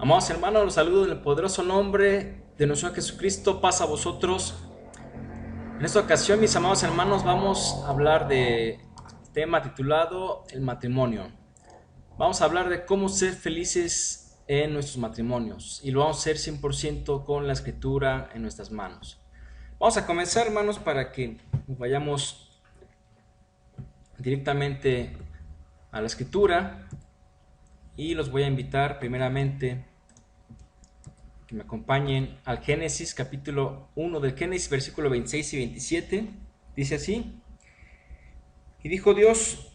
Amados hermanos, los saludo en el poderoso nombre de nuestro Jesucristo. Paz a vosotros. En esta ocasión, mis amados hermanos, vamos a hablar de tema titulado el matrimonio. Vamos a hablar de cómo ser felices en nuestros matrimonios y lo vamos a hacer 100% con la escritura en nuestras manos. Vamos a comenzar, hermanos, para que vayamos directamente a la escritura. Y los voy a invitar primeramente que me acompañen al Génesis capítulo 1 del Génesis, versículo 26 y 27. Dice así: Y dijo Dios: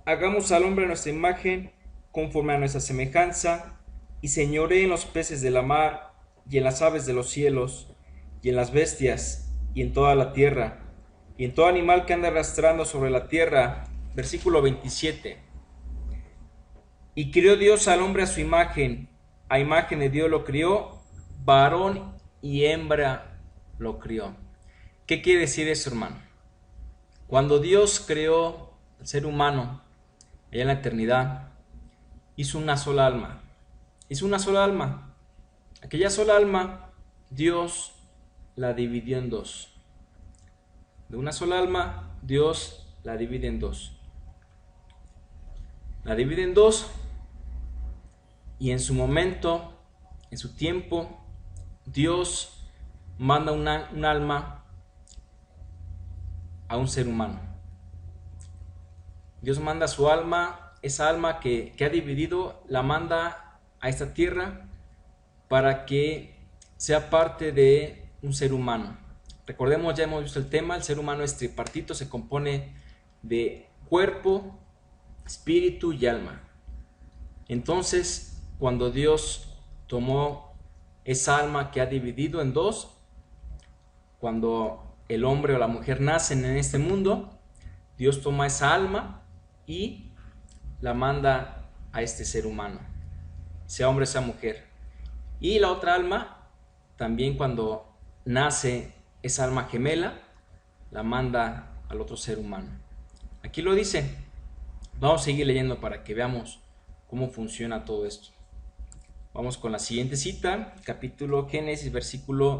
hagamos al hombre a nuestra imagen, conforme a nuestra semejanza, y señoree en los peces de la mar, y en las aves de los cielos, y en las bestias, y en toda la tierra, y en todo animal que anda arrastrando sobre la tierra. Versículo 27. Y crió Dios al hombre a su imagen, a imagen de Dios lo crió, varón y hembra lo crió. ¿Qué quiere decir eso, hermano? Cuando Dios creó al ser humano, allá en la eternidad, hizo una sola alma. Hizo una sola alma. Aquella sola alma, Dios la dividió en dos. De una sola alma, Dios la divide en dos. La divide en dos. Y en su momento, en su tiempo, Dios manda un alma a un ser humano. Dios manda su alma, esa alma que ha dividido, la manda a esta tierra para que sea parte de un ser humano. Recordemos, ya hemos visto el tema, el ser humano es tripartito, se compone de cuerpo, espíritu y alma. Entonces, cuando Dios tomó esa alma que ha dividido en dos, cuando el hombre o la mujer nacen en este mundo, Dios toma esa alma y la manda a este ser humano, sea hombre, sea mujer. Y la otra alma, también cuando nace esa alma gemela, la manda al otro ser humano. Aquí lo dice. Vamos a seguir leyendo para que veamos cómo funciona todo esto. Vamos con la siguiente cita, capítulo Génesis,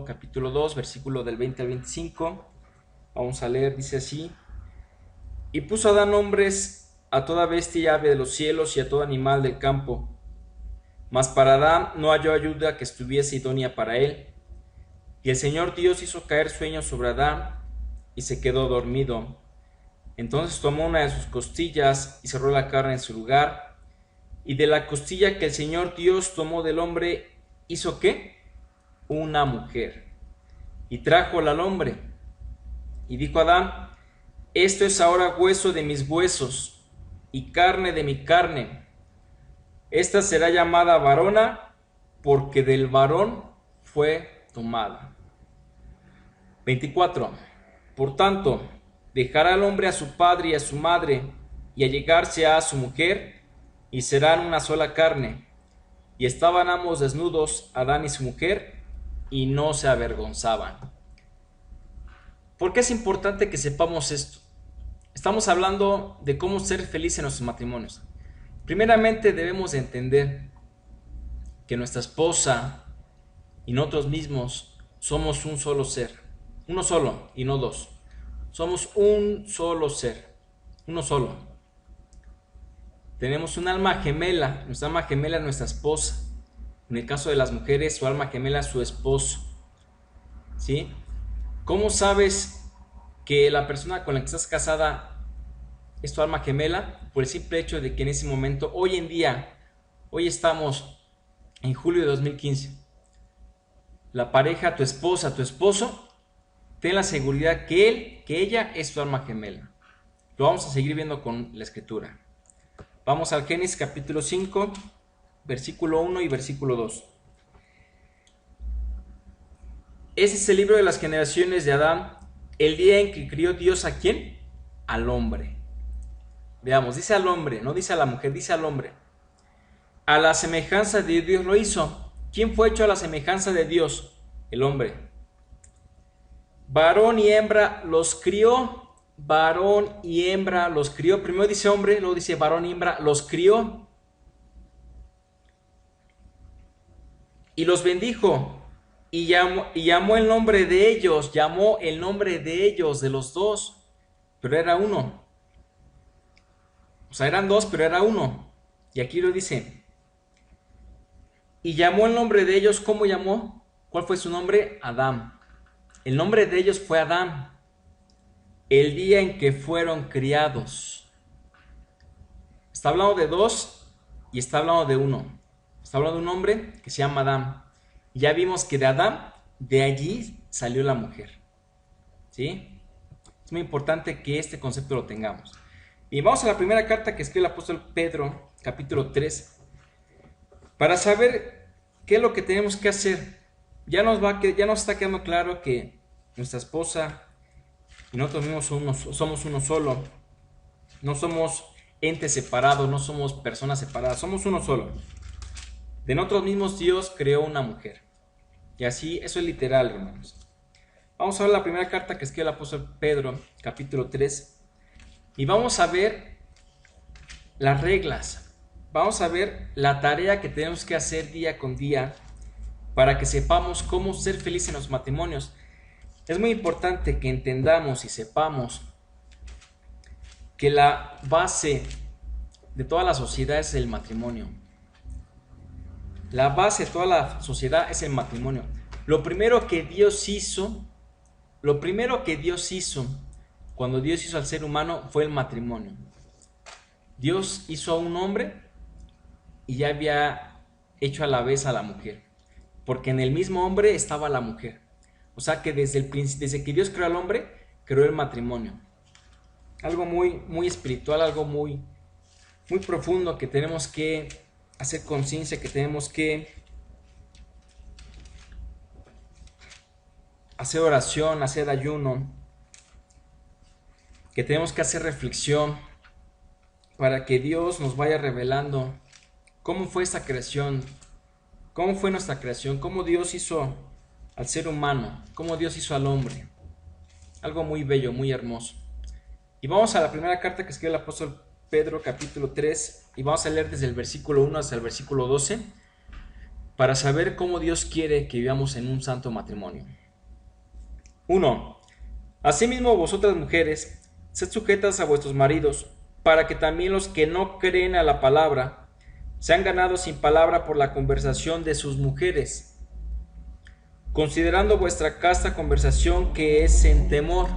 capítulo 2, versículo del 20 al 25. Vamos a leer, dice así: Y puso Adán nombres a toda bestia y ave de los cielos y a todo animal del campo. Mas para Adán no halló ayuda que estuviese idónea para él. Y el Señor Dios hizo caer sueño sobre Adán, y se quedó dormido. Entonces tomó una de sus costillas y cerró la carne en su lugar. Y de la costilla que el Señor Dios tomó del hombre, ¿hizo qué? Una mujer. Y trájola al hombre. Y dijo Adán: esto es ahora hueso de mis huesos y carne de mi carne. Esta será llamada varona, porque del varón fue tomada. 24. Por tanto, dejará el hombre a su padre y a su madre, y allegarse a su mujer, y serán una sola carne. Y estaban ambos desnudos, Adán y su mujer, y no se avergonzaban. ¿Por qué es importante que sepamos esto? Estamos hablando de cómo ser felices en nuestros matrimonios. Primeramente debemos de entender que nuestra esposa y nosotros mismos somos un solo ser. Uno solo y no dos. Somos un solo ser. Uno solo. Tenemos un alma gemela. Nuestra alma gemela es nuestra esposa. En el caso de las mujeres, su alma gemela es su esposo. ¿Sí? ¿Cómo sabes que la persona con la que estás casada es tu alma gemela? Por el simple hecho de que en ese momento, hoy en día, hoy estamos en julio de 2015, la pareja, tu esposa, tu esposo, ten la seguridad que ella es tu alma gemela. Lo vamos a seguir viendo con la escritura. Vamos al Génesis capítulo 5, versículo 1 y versículo 2. Ese es el libro de las generaciones de Adán, el día en que crió Dios ¿a quién? Al hombre. Veamos, dice al hombre, no dice a la mujer, dice al hombre. A la semejanza de Dios lo hizo. ¿Quién fue hecho a la semejanza de Dios? El hombre. Varón y hembra los crió. Varón y hembra los crió. Primero dice hombre, luego dice varón y hembra los crió. y los bendijo, y llamó el nombre de ellos, de los dos, pero era uno. O sea, eran dos, pero era uno. Y aquí lo dice. Y llamó el nombre de ellos, ¿cómo llamó? ¿Cuál fue su nombre? Adán. El nombre de ellos fue Adán, el día en que fueron criados. Está hablando de dos y está hablando de uno. Está hablando de un hombre que se llama Adán. Y ya vimos que de Adán, de allí salió la mujer. ¿Sí? Es muy importante que este concepto lo tengamos. Y vamos a la primera carta que escribe el apóstol Pedro, capítulo 3, para saber qué es lo que tenemos que hacer. Ya nos está quedando claro que nuestra esposa y nosotros mismos somos uno solo. No somos entes separados, no somos personas separadas, somos uno solo. De nosotros mismos Dios creó una mujer. Y así, eso es literal, hermanos. Vamos a ver la primera carta que escribe el apóstol Pedro, capítulo 3. Y vamos a ver las reglas. Vamos a ver la tarea que tenemos que hacer día con día para que sepamos cómo ser felices en los matrimonios. Es muy importante que entendamos y sepamos que la base de toda la sociedad es el matrimonio. La base de toda la sociedad es el matrimonio. Lo primero que Dios hizo cuando Dios hizo al ser humano fue el matrimonio. Dios hizo a un hombre y ya había hecho a la vez a la mujer, porque en el mismo hombre estaba la mujer. O sea que desde que Dios creó al hombre, creó el matrimonio. Algo muy, muy espiritual, algo muy, muy profundo que tenemos que hacer conciencia, que tenemos que hacer oración, hacer ayuno, que tenemos que hacer reflexión para que Dios nos vaya revelando cómo fue esta creación, cómo fue nuestra creación, cómo Dios hizo al ser humano, cómo Dios hizo al hombre. Algo muy bello, muy hermoso. Y vamos a la primera carta que escribe el apóstol Pedro, capítulo 3, y vamos a leer desde el versículo 1 hasta el versículo 12 para saber cómo Dios quiere que vivamos en un santo matrimonio. 1. Asimismo vosotras mujeres, sed sujetas a vuestros maridos, para que también los que no creen a la palabra sean ganados sin palabra por la conversación de sus mujeres, considerando vuestra casta conversación que es en temor,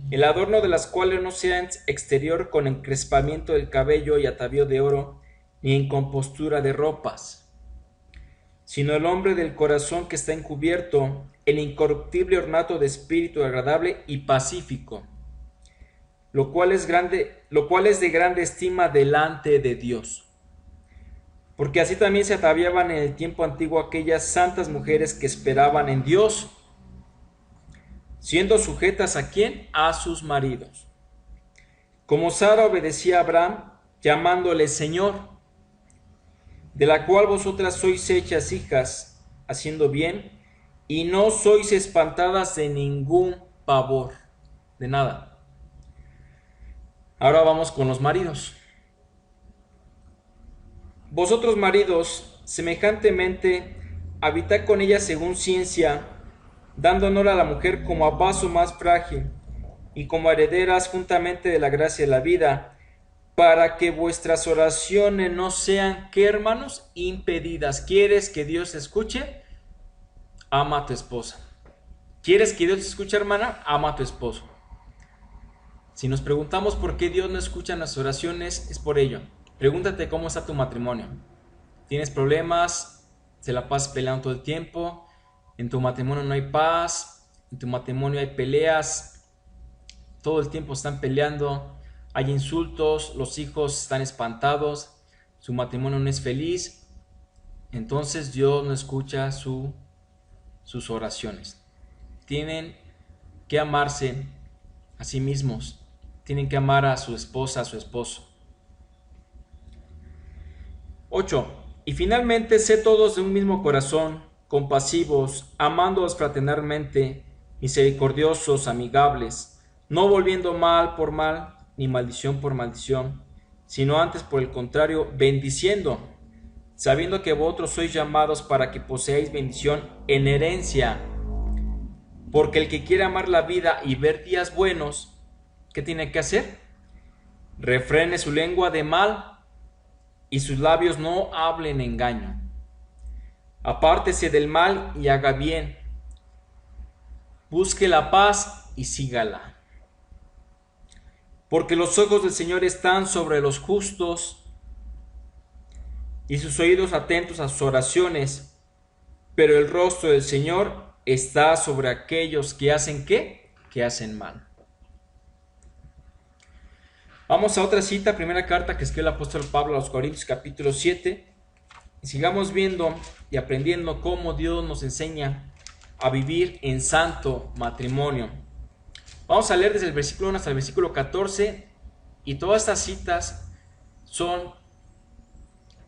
el adorno de las cuales no sea exterior con encrespamiento del cabello y atavío de oro, ni en compostura de ropas, sino el hombre del corazón que está encubierto, el incorruptible ornato de espíritu agradable y pacífico, lo cual es de grande estima delante de Dios. Porque así también se ataviaban en el tiempo antiguo aquellas santas mujeres que esperaban en Dios, siendo sujetas ¿a quién? A sus maridos. Como Sara obedecía a Abraham, llamándole Señor, de la cual vosotras sois hechas hijas, haciendo bien, y no sois espantadas de ningún pavor, de nada. Ahora vamos con los maridos. Vosotros maridos, semejantemente, habitad con ella según ciencia, dando honor a la mujer como a vaso más frágil, y como herederas juntamente de la gracia de la vida, para que vuestras oraciones no sean, ¿qué, hermanos? Impedidas. ¿Quieres que Dios te escuche? Ama a tu esposa. ¿Quieres que Dios te escuche, hermana? Ama a tu esposo. Si nos preguntamos por qué Dios no escucha nuestras oraciones, es por ello. Pregúntate cómo está tu matrimonio. ¿Tienes problemas? ¿Se la pasas peleando todo el tiempo? ¿En tu matrimonio no hay paz? ¿En tu matrimonio hay peleas? Todo el tiempo están peleando. Hay insultos, los hijos están espantados, su matrimonio no es feliz. Entonces Dios no escucha sus oraciones. Tienen que amarse a sí mismos. Tienen que amar a su esposa, a su esposo. 8. Y finalmente, sed todos de un mismo corazón, compasivos, amándoos fraternalmente, misericordiosos, amigables, no volviendo mal por mal, ni maldición por maldición, sino antes por el contrario, bendiciendo, sabiendo que vosotros sois llamados para que poseáis bendición en herencia. Porque el que quiere amar la vida y ver días buenos, ¿qué tiene que hacer? Refrene su lengua de mal y sus labios no hablen engaño. Apártese del mal y haga bien. Busque la paz y sígala. Porque los ojos del Señor están sobre los justos y sus oídos atentos a sus oraciones, pero el rostro del Señor está sobre aquellos que hacen ¿qué? Que hacen mal. Vamos a otra cita, primera carta que escribe el apóstol Pablo a los Corintios, capítulo 7, y sigamos viendo y aprendiendo cómo Dios nos enseña a vivir en santo matrimonio. Vamos a leer desde el versículo 1 hasta el versículo 14, y todas estas citas son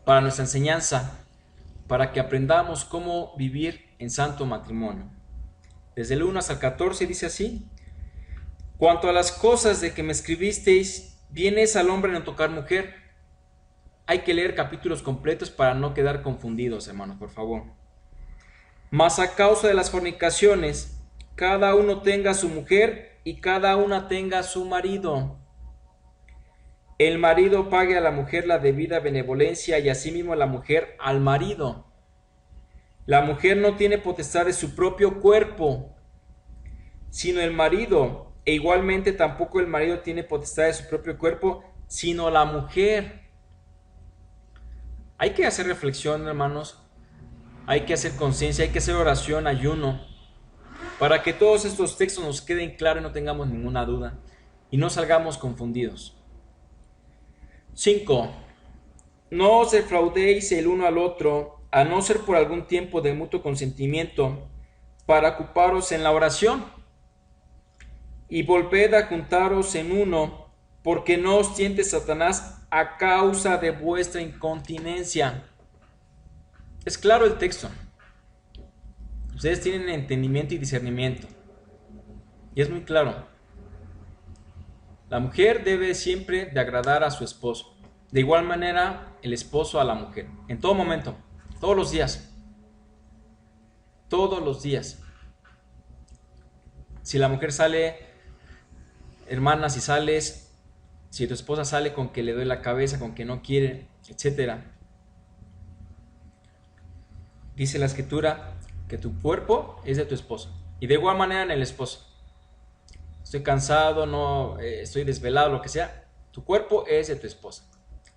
para nuestra enseñanza, para que aprendamos cómo vivir en santo matrimonio. Desde el 1 hasta el 14 dice así: Cuanto a las cosas de que me escribisteis, bien es al hombre no tocar mujer. Hay que leer capítulos completos para no quedar confundidos, hermanos, por favor. Mas a causa de las fornicaciones, cada uno tenga a su mujer y cada una tenga a su marido. El marido pague a la mujer la debida benevolencia y asimismo la mujer al marido. La mujer no tiene potestad de su propio cuerpo, sino el marido, e igualmente tampoco el marido tiene potestad de su propio cuerpo, sino la mujer. Hay que hacer reflexión, hermanos, hay que hacer conciencia, hay que hacer oración, ayuno, para que todos estos textos nos queden claros y no tengamos ninguna duda y no salgamos confundidos. 5. No os defraudéis el uno al otro, a no ser por algún tiempo de mutuo consentimiento, para ocuparos en la oración. Y volved a juntaros en uno, porque no os tiente Satanás a causa de vuestra incontinencia. Es claro el texto. Ustedes tienen entendimiento y discernimiento. Y es muy claro. La mujer debe siempre de agradar a su esposo. De igual manera, el esposo a la mujer. En todo momento, todos los días. Todos los días. Si la mujer sale, hermana, si sales, si tu esposa sale con que le duele la cabeza, con que no quiere, etc. Dice la escritura que tu cuerpo es de tu esposo. Y de igual manera en el esposo. Estoy cansado, no estoy desvelado, lo que sea. Tu cuerpo es de tu esposa.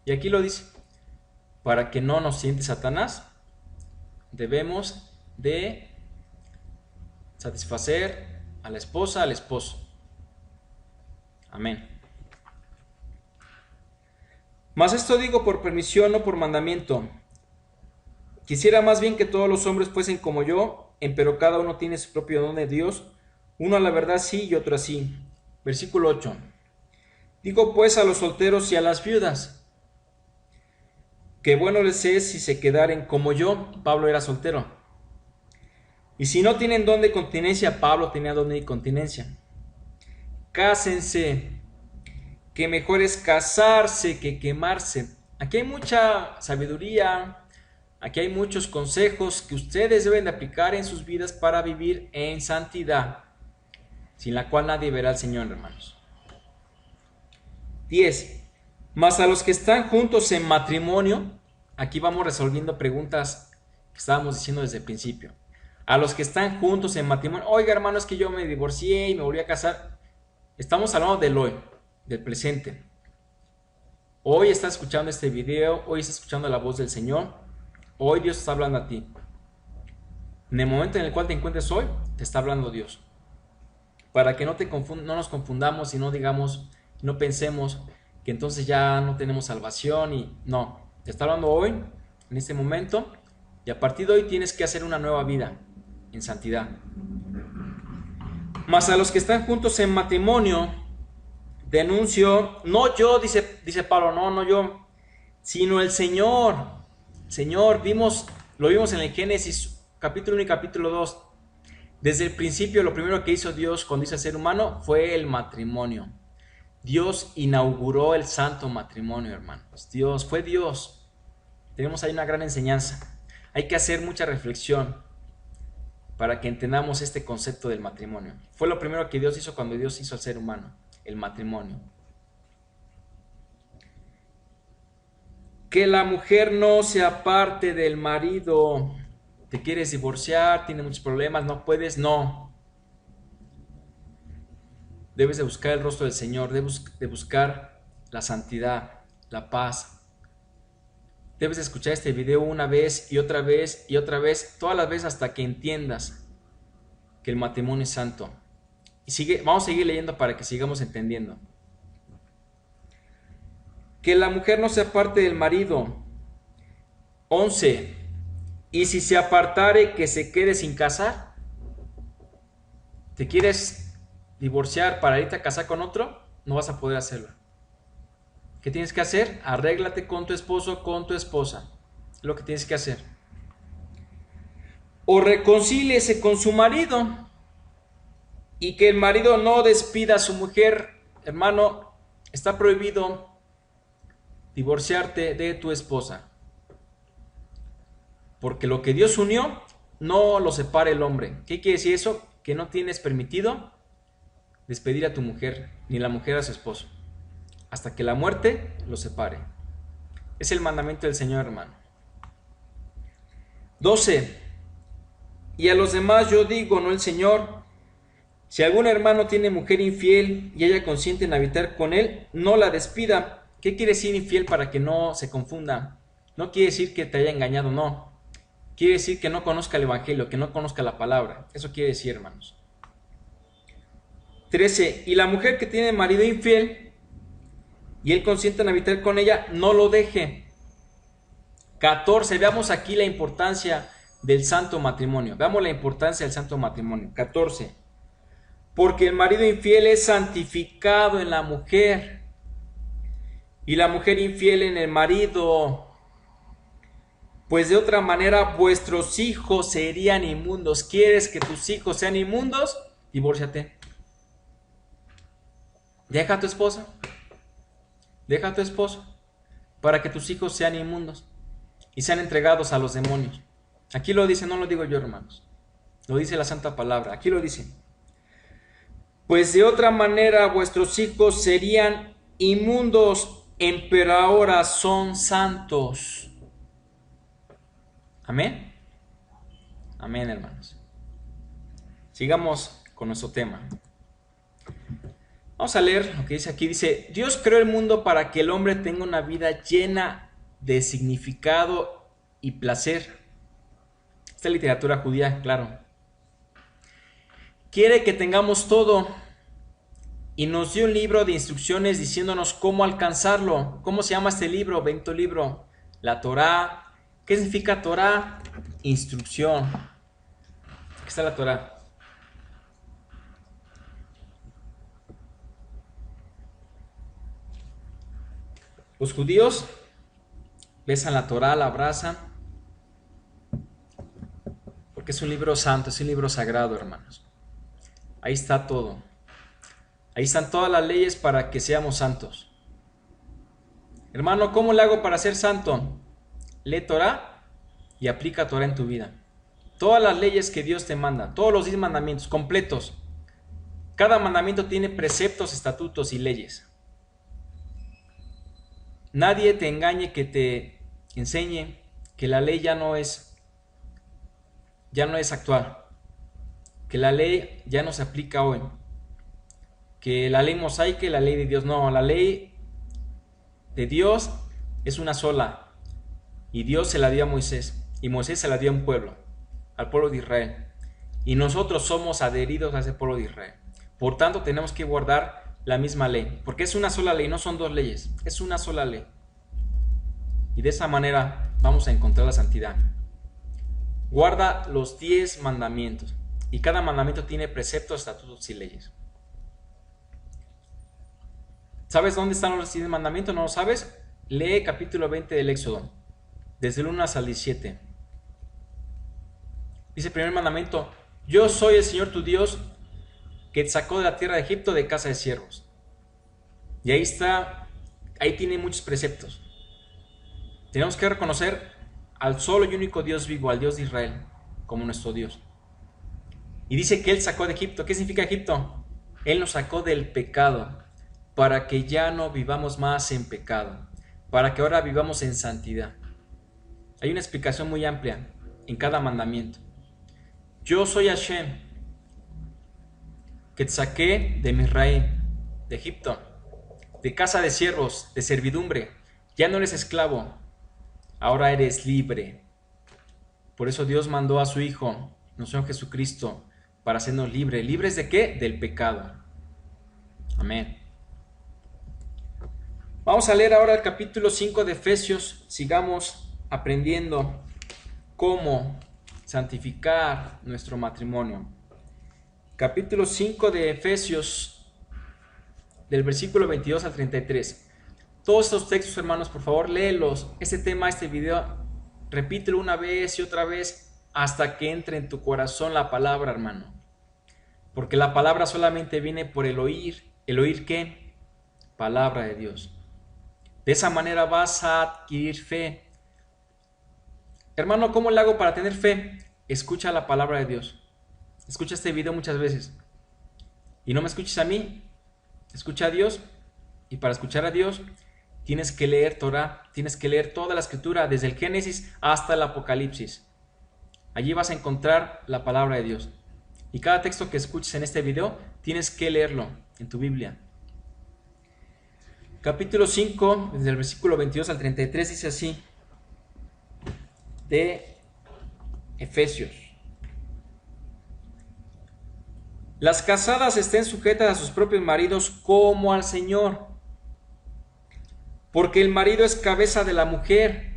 Y aquí lo dice. Para que no nos siente Satanás, debemos de satisfacer a la esposa, al esposo. Amén. Mas esto digo por permisión, no por mandamiento. Quisiera más bien que todos los hombres fuesen como yo, empero cada uno tiene su propio don de Dios, uno a la verdad sí y otro así. Versículo 8. Digo pues a los solteros y a las viudas, que bueno les es si se quedaren como yo. Pablo era soltero. Y si no tienen don de continencia, Pablo tenía don de incontinencia. Cásense, que mejor es casarse que quemarse. Aquí hay mucha sabiduría, aquí hay muchos consejos que ustedes deben de aplicar en sus vidas para vivir en santidad, sin la cual nadie verá al Señor, hermanos. 10. Mas a los que están juntos en matrimonio, aquí vamos resolviendo preguntas que estábamos diciendo desde el principio. A los que están juntos en matrimonio, oiga hermano, es que yo me divorcié y me volví a casar. Estamos hablando del hoy, del presente. Hoy estás escuchando este video, hoy estás escuchando la voz del Señor, hoy Dios está hablando a ti. En el momento en el cual te encuentres hoy, te está hablando Dios. Para que no nos confundamos y no digamos, no pensemos que entonces ya no tenemos salvación y no. Te está hablando hoy, en este momento, y a partir de hoy tienes que hacer una nueva vida en santidad. Mas a los que están juntos en matrimonio, denuncio, no yo, dice Pablo, no yo, sino el Señor. Señor, lo vimos en el Génesis capítulo 1 y capítulo 2. Desde el principio, lo primero que hizo Dios cuando hizo al ser humano fue el matrimonio. Dios inauguró el santo matrimonio, hermanos. Fue Dios. Tenemos ahí una gran enseñanza. Hay que hacer mucha reflexión para que entendamos este concepto del matrimonio. Fue lo primero que Dios hizo cuando Dios hizo al ser humano, el matrimonio. Que la mujer no se aparte del marido. ¿Te quieres divorciar? ¿Tienes muchos problemas? ¿No puedes? No. Debes de buscar el rostro del Señor, debes de buscar la santidad, la paz. Debes de escuchar este video una vez y otra vez y otra vez, todas las veces hasta que entiendas que el matrimonio es santo. Y vamos a seguir leyendo para que sigamos entendiendo. Que la mujer no se aparte del marido. 11. Y si se apartare, que se quede sin casar. ¿Te quieres divorciar para irte a casar con otro? No vas a poder hacerlo. ¿Qué tienes que hacer? Arréglate con tu esposo, con tu esposa. Es lo que tienes que hacer. O reconcíliese con su marido. Y que el marido no despida a su mujer. Hermano, está prohibido divorciarte de tu esposa. Porque lo que Dios unió, no lo separa el hombre. ¿Qué quiere decir eso? Que no tienes permitido despedir a tu mujer, ni la mujer a su esposo, hasta que la muerte los separe. Es el mandamiento del Señor, hermano. 12. Y a los demás yo digo, no el Señor, si algún hermano tiene mujer infiel y ella consiente en habitar con él, no la despida. ¿Qué quiere decir infiel para que no se confunda? No quiere decir que te haya engañado, no. Quiere decir que no conozca el evangelio, que no conozca la palabra. Eso quiere decir, hermanos. 13. Y la mujer que tiene marido infiel y él consiente en habitar con ella, no lo deje. 14. Veamos aquí la importancia del santo matrimonio. Veamos la importancia del santo matrimonio. 14. Porque el marido infiel es santificado en la mujer y la mujer infiel en el marido. Pues de otra manera vuestros hijos serían inmundos. ¿Quieres que tus hijos sean inmundos? Divórciate. Deja a tu esposa. Deja a tu esposo para que tus hijos sean inmundos y sean entregados a los demonios. Aquí lo dice, no lo digo yo, hermanos. Lo dice la Santa Palabra. Aquí lo dice. Pues de otra manera vuestros hijos serían inmundos, pero ahora son santos. Amén. Amén, hermanos. Sigamos con nuestro tema. Vamos a leer lo que dice aquí. Dice, Dios creó el mundo para que el hombre tenga una vida llena de significado y placer. Esta es literatura judía, claro. Quiere que tengamos todo y nos dio un libro de instrucciones diciéndonos cómo alcanzarlo. ¿Cómo se llama este libro? Bendito libro. La Torá. ¿Qué significa Torá? Instrucción. Aquí está la Torá. Los judíos besan la Torá, la abrazan, porque es un libro santo, es un libro sagrado, hermanos. Ahí está todo. Ahí están todas las leyes para que seamos santos. Hermano, ¿cómo le hago para ser santo? Lee Torá y aplica Torá en tu vida. Todas las leyes que Dios te manda, todos los 10 mandamientos completos. Cada mandamiento tiene preceptos, estatutos y leyes. Nadie te engañe que te enseñe que la ley ya no es actual, que la ley ya no se aplica hoy, que la ley mosaica y la ley de Dios no, la ley de Dios es una sola y Dios se la dio a Moisés y Moisés se la dio a un pueblo, al pueblo de Israel, y nosotros somos adheridos a ese pueblo de Israel. Por tanto tenemos que guardar la misma ley, porque es una sola ley, no son dos leyes, es una sola ley. Y de esa manera vamos a encontrar la santidad. Guarda los 10 mandamientos, y cada mandamiento tiene preceptos, estatutos y leyes. ¿Sabes dónde están los 10 mandamientos? ¿No lo sabes? Lee capítulo 20 del Éxodo, desde el 1 hasta el 17. Dice el primer mandamiento: yo soy el Señor tu Dios, que te sacó de la tierra de Egipto, de casa de siervos. Y ahí está, ahí tiene muchos preceptos. Tenemos que reconocer al solo y único Dios vivo, al Dios de Israel, como nuestro Dios. Y dice que Él sacó de Egipto. ¿Qué significa Egipto? Él nos sacó del pecado, para que ya no vivamos más en pecado, para que ahora vivamos en santidad. Hay una explicación muy amplia en cada mandamiento. Yo soy Hashem, que te saqué de Misraim, de Egipto, de casa de siervos, de servidumbre. Ya no eres esclavo, ahora eres libre. Por eso Dios mandó a su Hijo, nuestro Señor Jesucristo, para hacernos libres. ¿Libres de qué? Del pecado. Amén. Vamos a leer ahora el capítulo 5 de Efesios. Sigamos aprendiendo cómo santificar nuestro matrimonio. Capítulo 5 de Efesios, del versículo 22 al 33. Todos estos textos, hermanos, por favor, léelos. Este tema, este video, repítelo una vez y otra vez hasta que entre en tu corazón la palabra, hermano. Porque la palabra solamente viene por el oír. ¿El oír qué? Palabra de Dios. De esa manera vas a adquirir fe. Hermano, ¿cómo le hago para tener fe? Escucha la palabra de Dios. Escucha este video muchas veces. Y no me escuches a mí, escucha a Dios. Y para escuchar a Dios tienes que leer Torah, tienes que leer toda la escritura, desde el Génesis hasta el Apocalipsis. Allí vas a encontrar la palabra de Dios. Y cada texto que escuches en este video tienes que leerlo en tu Biblia. Capítulo 5, desde el versículo 22 al 33, dice así, de Efesios. Las casadas estén sujetas a sus propios maridos como al Señor, porque el marido es cabeza de la mujer,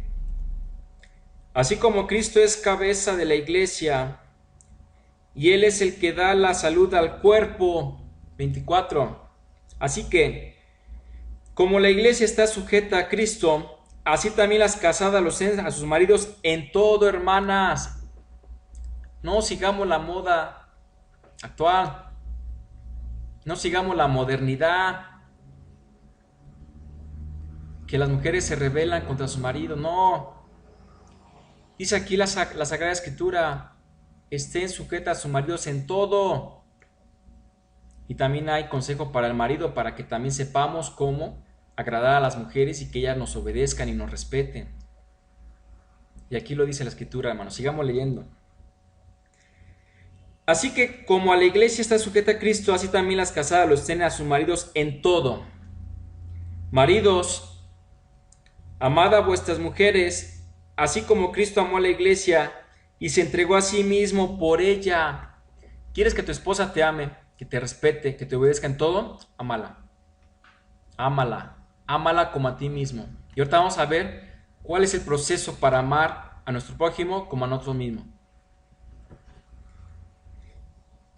así como Cristo es cabeza de la iglesia, y Él es el que da la salud al cuerpo. 24. Así que, como la iglesia está sujeta a Cristo, así también las casadas lo sean a sus maridos en todo, hermanas. No sigamos la moda actual. No sigamos la modernidad. Que las mujeres se rebelan contra su marido. No. Dice aquí la Sagrada Escritura, estén sujetas a sus maridos en todo. Y también hay consejo para el marido, para que también sepamos cómo agradar a las mujeres y que ellas nos obedezcan y nos respeten. Y aquí lo dice la Escritura, hermanos. Sigamos leyendo. Así que como a la iglesia está sujeta a Cristo, así también las casadas lo estén a sus maridos en todo. Maridos, amad a vuestras mujeres, así como Cristo amó a la iglesia y se entregó a sí mismo por ella. ¿Quieres que tu esposa te ame, que te respete, que te obedezca en todo? Ámala. Ámala. Ámala como a ti mismo. Y ahorita vamos a ver cuál es el proceso para amar a nuestro prójimo como a nosotros mismos.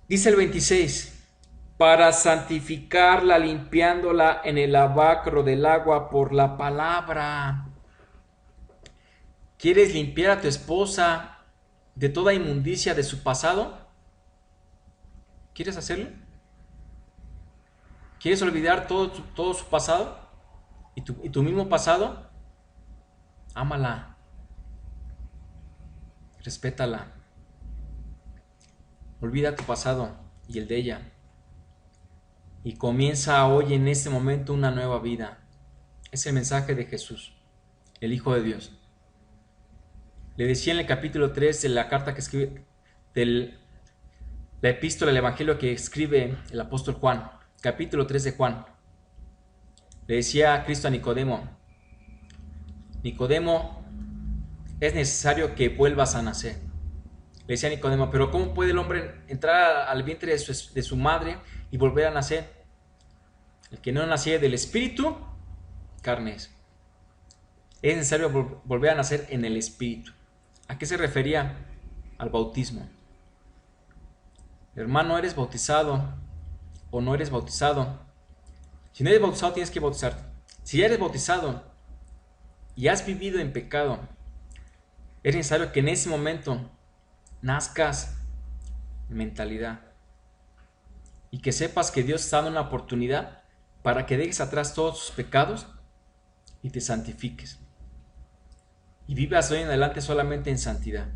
Dice el 26, para santificarla, limpiándola en el lavacro del agua por la palabra. ¿Quieres limpiar a tu esposa de toda inmundicia de su pasado? ¿Quieres hacerlo? ¿Quieres olvidar todo su pasado? ¿Y tu mismo pasado? Ámala. Respétala. Olvida tu pasado y el de ella. Y comienza hoy en este momento una nueva vida. Es el mensaje de Jesús, el Hijo de Dios. Le decía en el capítulo 3 de la carta que escribe, la epístola, el evangelio que escribe el apóstol Juan, capítulo 3 de Juan. Le decía Cristo a Nicodemo, Nicodemo, es necesario que vuelvas a nacer. Le decía a Nicodemo, pero ¿cómo puede el hombre entrar al vientre de su madre y volver a nacer? El que no naciera del Espíritu, carne es. Es necesario volver a nacer en el Espíritu. ¿A qué se refería? Al bautismo. Hermano, ¿eres bautizado o no eres bautizado? Si no eres bautizado, tienes que bautizarte. Si ya eres bautizado y has vivido en pecado, es necesario que en ese momento nazcas en mentalidad y que sepas que Dios está dando una oportunidad para que dejes atrás todos tus pecados y te santifiques. y vivas hoy en adelante solamente en santidad,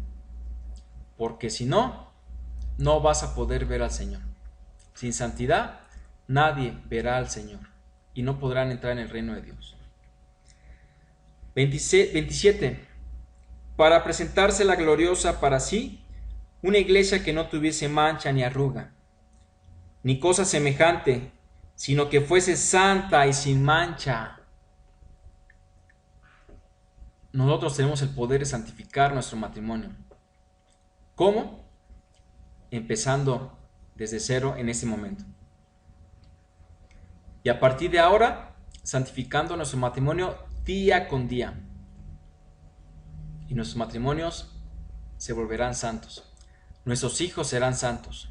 porque si no, no vas a poder ver al Señor. Sin santidad, nadie verá al Señor y no podrán entrar en el reino de Dios. 27. Para presentársela gloriosa para sí, una iglesia que no tuviese mancha ni arruga, ni cosa semejante, sino que fuese santa y sin mancha. Nosotros tenemos el poder de santificar nuestro matrimonio. ¿Cómo? Empezando desde cero en este momento. Y a partir de ahora, santificando nuestro matrimonio día con día. Y nuestros matrimonios se volverán santos. Nuestros hijos serán santos.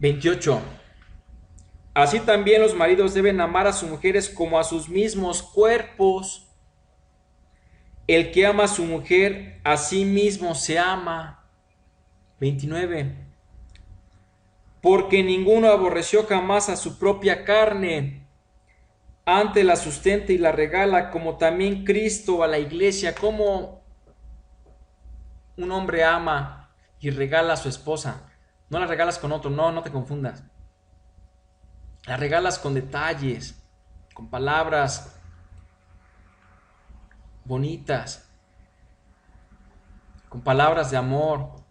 28. Así también los maridos deben amar a sus mujeres como a sus mismos cuerpos. El que ama a su mujer, a sí mismo se ama. 29. Porque ninguno aborreció jamás a su propia carne, antes la sustenta y la regala, como también Cristo a la iglesia. Como un hombre ama y regala a su esposa. No la regalas con otro, no te confundas. La regalas con detalles, con palabras bonitas, con palabras de amor,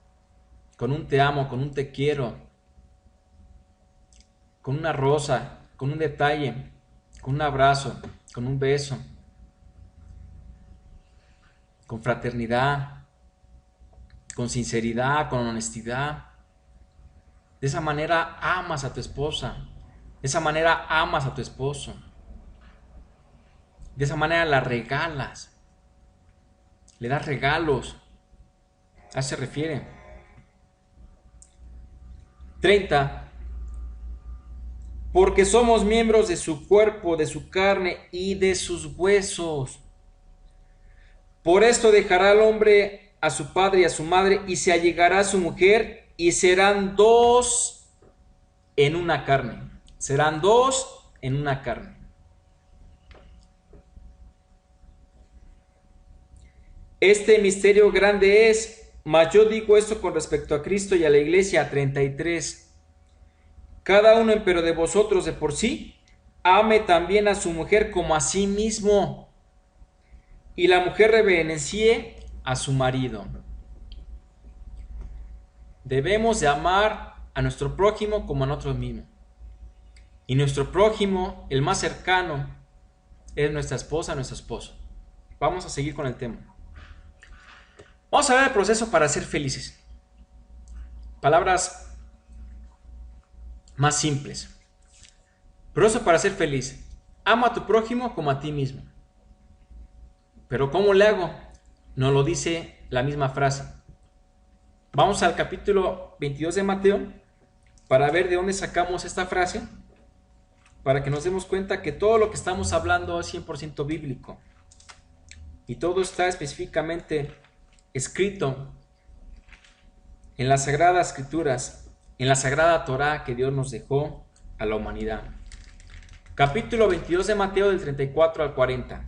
con un te amo, con un te quiero, con una rosa, con un detalle, con un abrazo, con un beso, con fraternidad, con sinceridad, con honestidad. De esa manera amas a tu esposa, de esa manera amas a tu esposo, de esa manera la regalas, le das regalos. A eso se refiere. 30. Porque somos miembros de su cuerpo, de su carne y de sus huesos. Por esto dejará el hombre a su padre y a su madre, y se allegará a su mujer, y serán dos en una carne. Serán dos en una carne. Este misterio grande es, mas yo digo esto con respecto a Cristo y a la iglesia. 33. Cada uno, empero, de vosotros de por sí, ame también a su mujer como a sí mismo, y la mujer reverencie a su marido. Debemos de amar a nuestro prójimo como a nosotros mismos. Y nuestro prójimo, el más cercano, es nuestra esposa, nuestro esposo. Vamos a seguir con el tema. Vamos a ver el proceso para ser felices. Palabras más simples. Proceso para ser feliz. Ama a tu prójimo como a ti mismo. Pero ¿cómo le hago? Nos lo dice la misma frase. Vamos al capítulo 22 de Mateo para ver de dónde sacamos esta frase, para que nos demos cuenta que todo lo que estamos hablando es 100% bíblico. Y todo está específicamente escrito en las Sagradas Escrituras, en la Sagrada Torá que Dios nos dejó a la humanidad. Capítulo 22 de Mateo, del 34 al 40.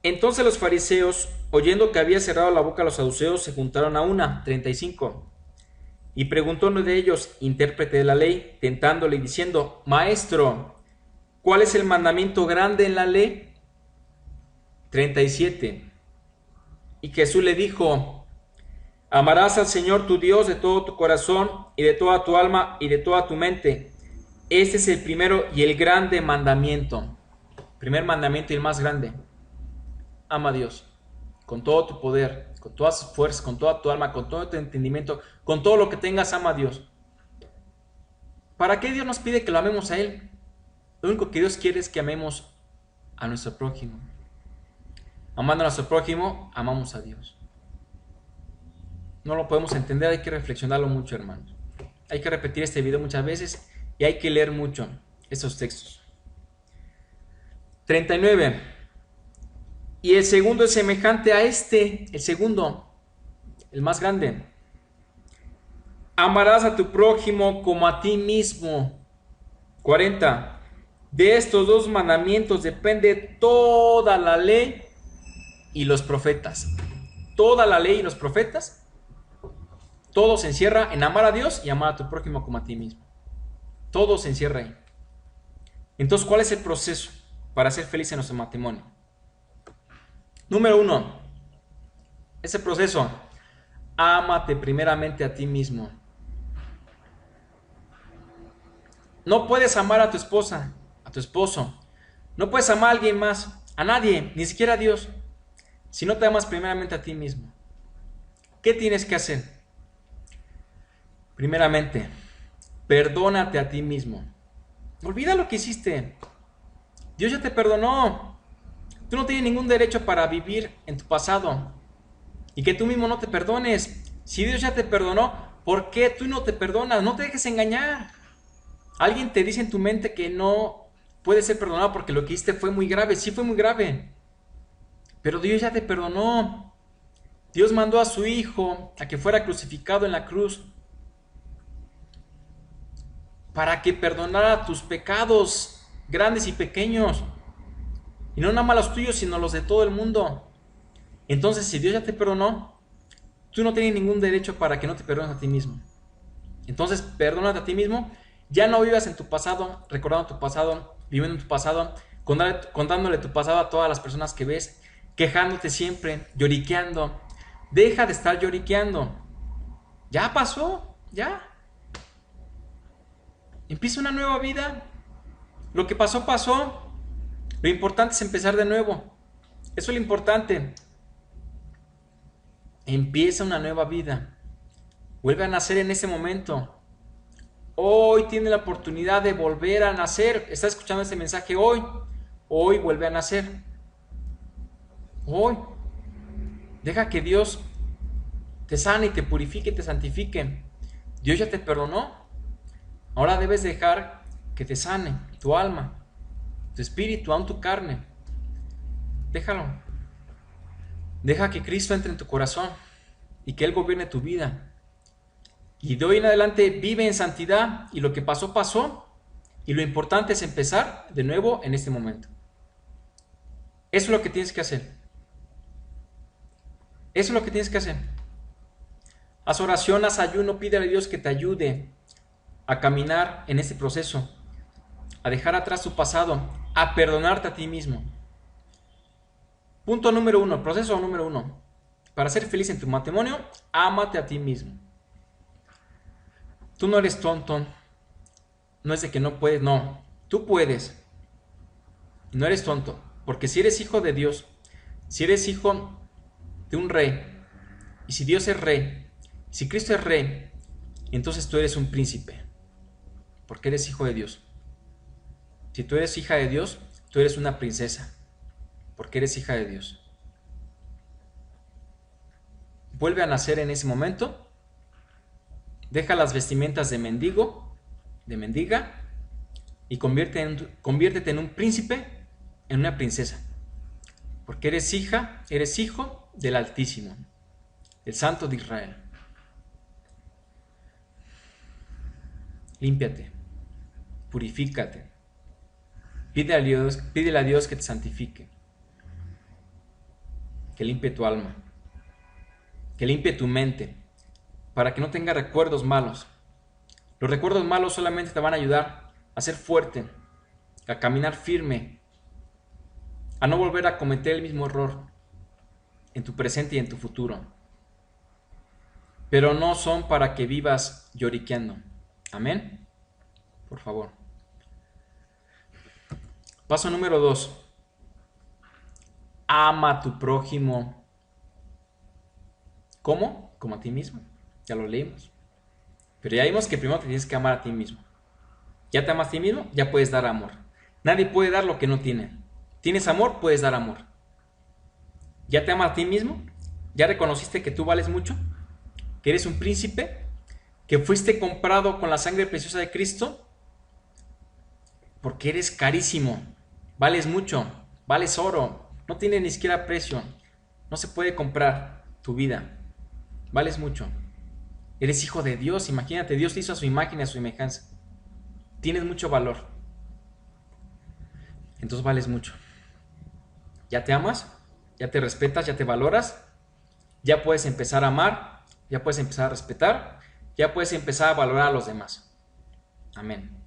Entonces los fariseos, oyendo que había cerrado la boca a los saduceos, se juntaron a una. 35. Y preguntó uno de ellos, intérprete de la ley, tentándole y diciendo: Maestro, ¿cuál es el mandamiento grande en la ley? 37. Y Jesús le dijo: Amarás al Señor tu Dios de todo tu corazón y de toda tu alma y de toda tu mente. Este es el primero y el grande mandamiento. Primer mandamiento y el más grande. Ama a Dios con todo tu poder, con todas tus fuerzas, con toda tu alma, con todo tu entendimiento, con todo lo que tengas. Ama a Dios. ¿Para qué Dios nos pide que lo amemos a Él? Lo único que Dios quiere es que amemos a nuestro prójimo. Amando a nuestro prójimo, amamos a Dios. No lo podemos entender, hay que reflexionarlo mucho, hermanos. Hay que repetir este video muchas veces y hay que leer mucho estos textos. 39. Y el segundo es semejante a este, el segundo, el más grande. Amarás a tu prójimo como a ti mismo. 40. De estos dos mandamientos depende toda la ley y los profetas. Toda la ley y los profetas, todo se encierra en amar a Dios y amar a tu prójimo como a ti mismo. Todo se encierra ahí. Entonces, ¿cuál es el proceso para ser feliz en nuestro matrimonio? Número 1, ese proceso, ámate primeramente a ti mismo. No puedes amar a tu esposa, a tu esposo. No puedes amar a alguien más, a nadie, ni siquiera a Dios, si no te amas primeramente a ti mismo. ¿Qué tienes que hacer? Primeramente, perdónate a ti mismo. Olvida lo que hiciste. Dios ya te perdonó. Tú no tienes ningún derecho para vivir en tu pasado y que tú mismo no te perdones. Si Dios ya te perdonó, ¿por qué tú no te perdonas? No te dejes engañar. Alguien te dice en tu mente que no puedes ser perdonado porque lo que hiciste fue muy grave. Sí, fue muy grave, pero Dios ya te perdonó. Dios mandó a su Hijo a que fuera crucificado en la cruz para que perdonara tus pecados grandes y pequeños. Y no nada más los tuyos, sino los de todo el mundo. Entonces, si Dios ya te perdonó, tú no tienes ningún derecho para que no te perdones a ti mismo. Entonces, perdónate a ti mismo. Ya no vivas en tu pasado, recordando tu pasado, viviendo en tu pasado, contándole tu pasado a todas las personas que ves, quejándote siempre, lloriqueando. Deja de estar lloriqueando. Ya pasó, ya. Empieza una nueva vida. Lo que pasó, pasó. Lo importante es empezar de nuevo. Eso es lo importante. Empieza una nueva vida. Vuelve a nacer en ese momento. Hoy tiene la oportunidad de volver a nacer. Está escuchando este mensaje hoy. Hoy vuelve a nacer. Hoy. Deja que Dios te sane y te purifique y te santifique. Dios ya te perdonó. Ahora debes dejar que te sane tu alma, tu espíritu, aún tu carne. Déjalo. Deja que Cristo entre en tu corazón y que Él gobierne tu vida. Y de hoy en adelante vive en santidad, y lo que pasó, pasó. Y lo importante es empezar de nuevo en este momento. Eso es lo que tienes que hacer. Eso es lo que tienes que hacer. Haz oración, haz ayuno, pídele a Dios que te ayude a caminar en este proceso, a dejar atrás tu pasado, a perdonarte a ti mismo. Punto número 1, proceso número 1. Para ser feliz en tu matrimonio, ámate a ti mismo. Tú no eres tonto. No es de que no puedes, no. Tú puedes. No eres tonto. Porque si eres hijo de Dios, si eres hijo de un rey, y si Dios es rey, si Cristo es rey, entonces tú eres un príncipe. Porque eres hijo de Dios. Si tú eres hija de Dios, tú eres una princesa. Porque eres hija de Dios. Vuelve a nacer en ese momento. Deja las vestimentas de mendigo, de mendiga, y conviértete en un príncipe, en una princesa. Porque eres hija, eres hijo del Altísimo, el Santo de Israel. Límpiate, purifícate. Pídele a Dios que te santifique, que limpie tu alma, que limpie tu mente, para que no tenga recuerdos malos. Los recuerdos malos solamente te van a ayudar a ser fuerte, a caminar firme, a no volver a cometer el mismo error en tu presente y en tu futuro. Pero no son para que vivas lloriqueando. Amén. Por favor. Paso número 2. Ama a tu prójimo. ¿Cómo? Como a ti mismo. Ya lo leímos. Pero ya vimos que primero te tienes que amar a ti mismo. Ya te amas a ti mismo, ya puedes dar amor. Nadie puede dar lo que no tiene. Tienes amor, puedes dar amor. Ya te amas a ti mismo. Ya reconociste que tú vales mucho. Que eres un príncipe. Que fuiste comprado con la sangre preciosa de Cristo. Porque eres carísimo. Vales mucho. Vales oro. No tiene ni siquiera precio. No se puede comprar tu vida. Vales mucho. Eres hijo de Dios. Imagínate, Dios te hizo a su imagen y a su semejanza. Tienes mucho valor. entonces vales mucho. Ya te amas, ya te respetas, ya te valoras, ya puedes empezar a amar, ya puedes empezar a respetar, ya puedes empezar a valorar a los demás. Amén.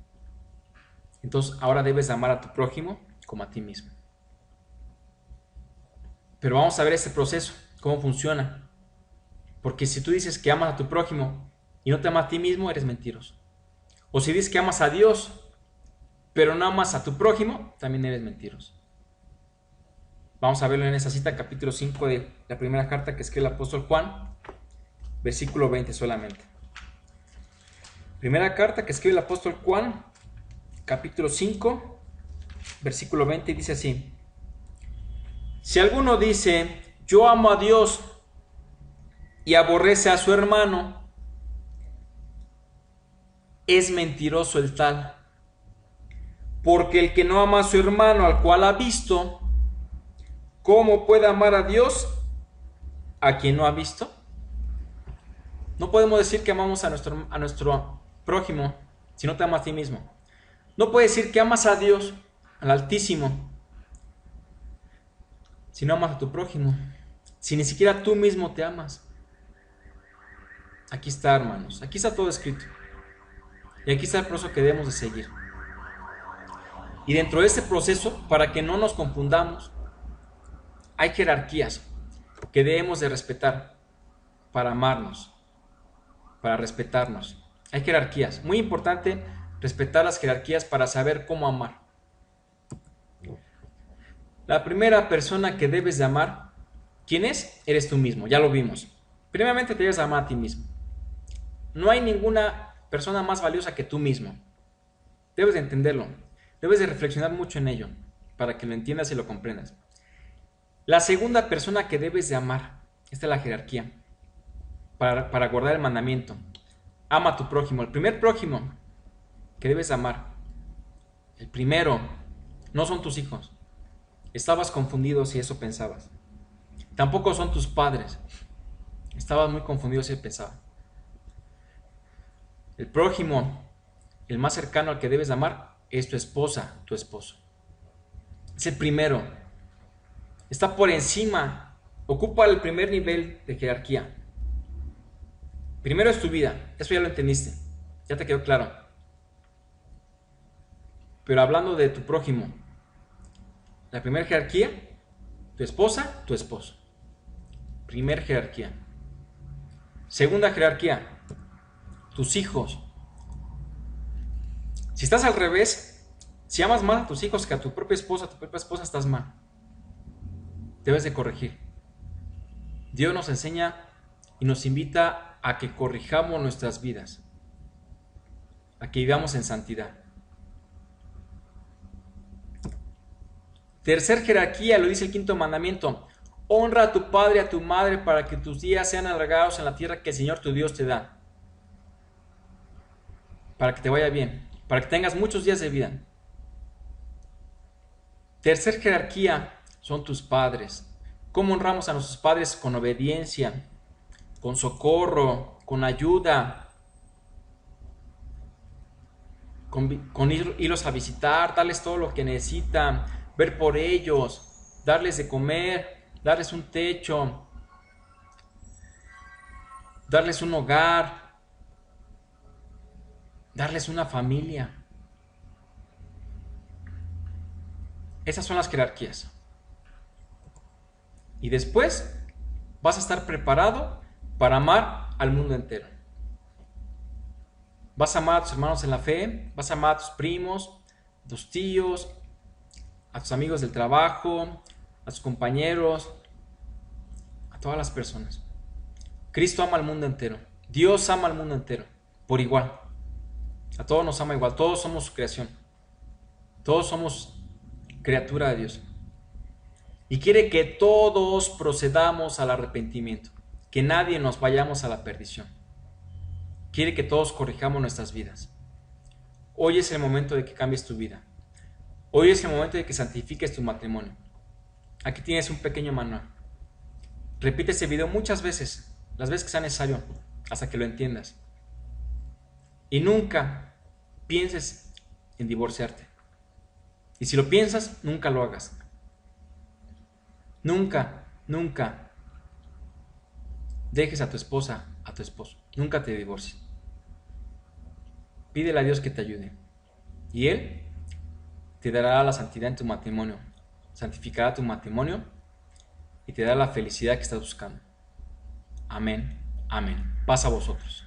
Entonces ahora debes de amar a tu prójimo como a ti mismo. Pero vamos a ver este proceso, cómo funciona. Porque si tú dices que amas a tu prójimo y no te amas a ti mismo, eres mentiroso. O si dices que amas a Dios, pero no amas a tu prójimo, también eres mentiroso. Vamos a verlo en esa cita, capítulo 5 de la primera carta que escribe el apóstol Juan, versículo 20 solamente. Primera carta que escribe el apóstol Juan, capítulo 5, versículo 20, dice así: si alguno dice, yo amo a Dios, y aborrece a su hermano, es mentiroso el tal. Porque el que no ama a su hermano al cual ha visto, ¿cómo puede amar a Dios a quien no ha visto? No podemos decir que amamos a nuestro prójimo si no te amas a ti mismo. No puedes decir que amas a Dios, al Altísimo, si no amas a tu prójimo, si ni siquiera tú mismo te amas. Aquí está, hermanos, aquí está todo escrito. Y aquí está el proceso que debemos de seguir. Y dentro de este proceso, para que no nos confundamos, hay jerarquías que debemos de respetar para amarnos, para respetarnos. Hay jerarquías. Muy importante respetar las jerarquías para saber cómo amar. La primera persona que debes de amar, ¿quién es? Eres tú mismo, ya lo vimos. Primeramente te debes de amar a ti mismo. No hay ninguna persona más valiosa que tú mismo. Debes de entenderlo. Debes de reflexionar mucho en ello para que lo entiendas y lo comprendas. La segunda persona que debes de amar, esta es la jerarquía, para guardar el mandamiento. Ama a tu prójimo. El primer prójimo que debes de amar, el primero, no son tus hijos. Estabas confundido si eso pensabas. Tampoco son tus padres. Estabas muy confundido si pensabas. El prójimo, el más cercano al que debes de amar, es tu esposa, tu esposo. Es el primero. Está por encima, ocupa el primer nivel de jerarquía. Primero es tu vida, eso ya lo entendiste, ya te quedó claro. Pero hablando de tu prójimo, la primera jerarquía, tu esposa, tu esposo. Primer jerarquía. Segunda jerarquía, tus hijos. Si estás al revés, si amas más a tus hijos que a tu propia esposa, estás mal. Debes de corregir. Dios nos enseña y nos invita a que corrijamos nuestras vidas, a que vivamos en santidad. Tercer jerarquía, lo dice el quinto mandamiento: honra a tu padre y a tu madre para que tus días sean alargados en la tierra que el Señor tu Dios te da, para que te vaya bien, para que tengas muchos días de vida. Tercer jerarquía son tus padres. ¿Cómo honramos a nuestros padres? Con obediencia, con socorro, con ayuda, con irlos a visitar, darles todo lo que necesitan, ver por ellos, darles de comer, darles un techo, darles un hogar, darles una familia. Esas son las jerarquías. Y después vas a estar preparado para amar al mundo entero. Vas a amar a tus hermanos en la fe, vas a amar a tus primos, a tus tíos, a tus amigos del trabajo, a tus compañeros, a todas las personas. Cristo ama al mundo entero. Dios ama al mundo entero, por igual. A todos nos ama igual, todos somos su creación. Todos somos criatura de Dios. Y quiere que todos procedamos al arrepentimiento, que nadie nos vayamos a la perdición. Quiere que todos corrijamos nuestras vidas. Hoy es el momento de que cambies tu vida. Hoy es el momento de que santifiques tu matrimonio. Aquí tienes un pequeño manual. Repite este video muchas veces, las veces que sea necesario, hasta que lo entiendas. Y nunca pienses en divorciarte. Y si lo piensas, nunca lo hagas. Nunca, nunca dejes a tu esposa, a tu esposo. Nunca te divorcies. Pídele a Dios que te ayude. Y Él te dará la santidad en tu matrimonio. Santificará tu matrimonio y te dará la felicidad que estás buscando. Amén. Amén. Paz a vosotros.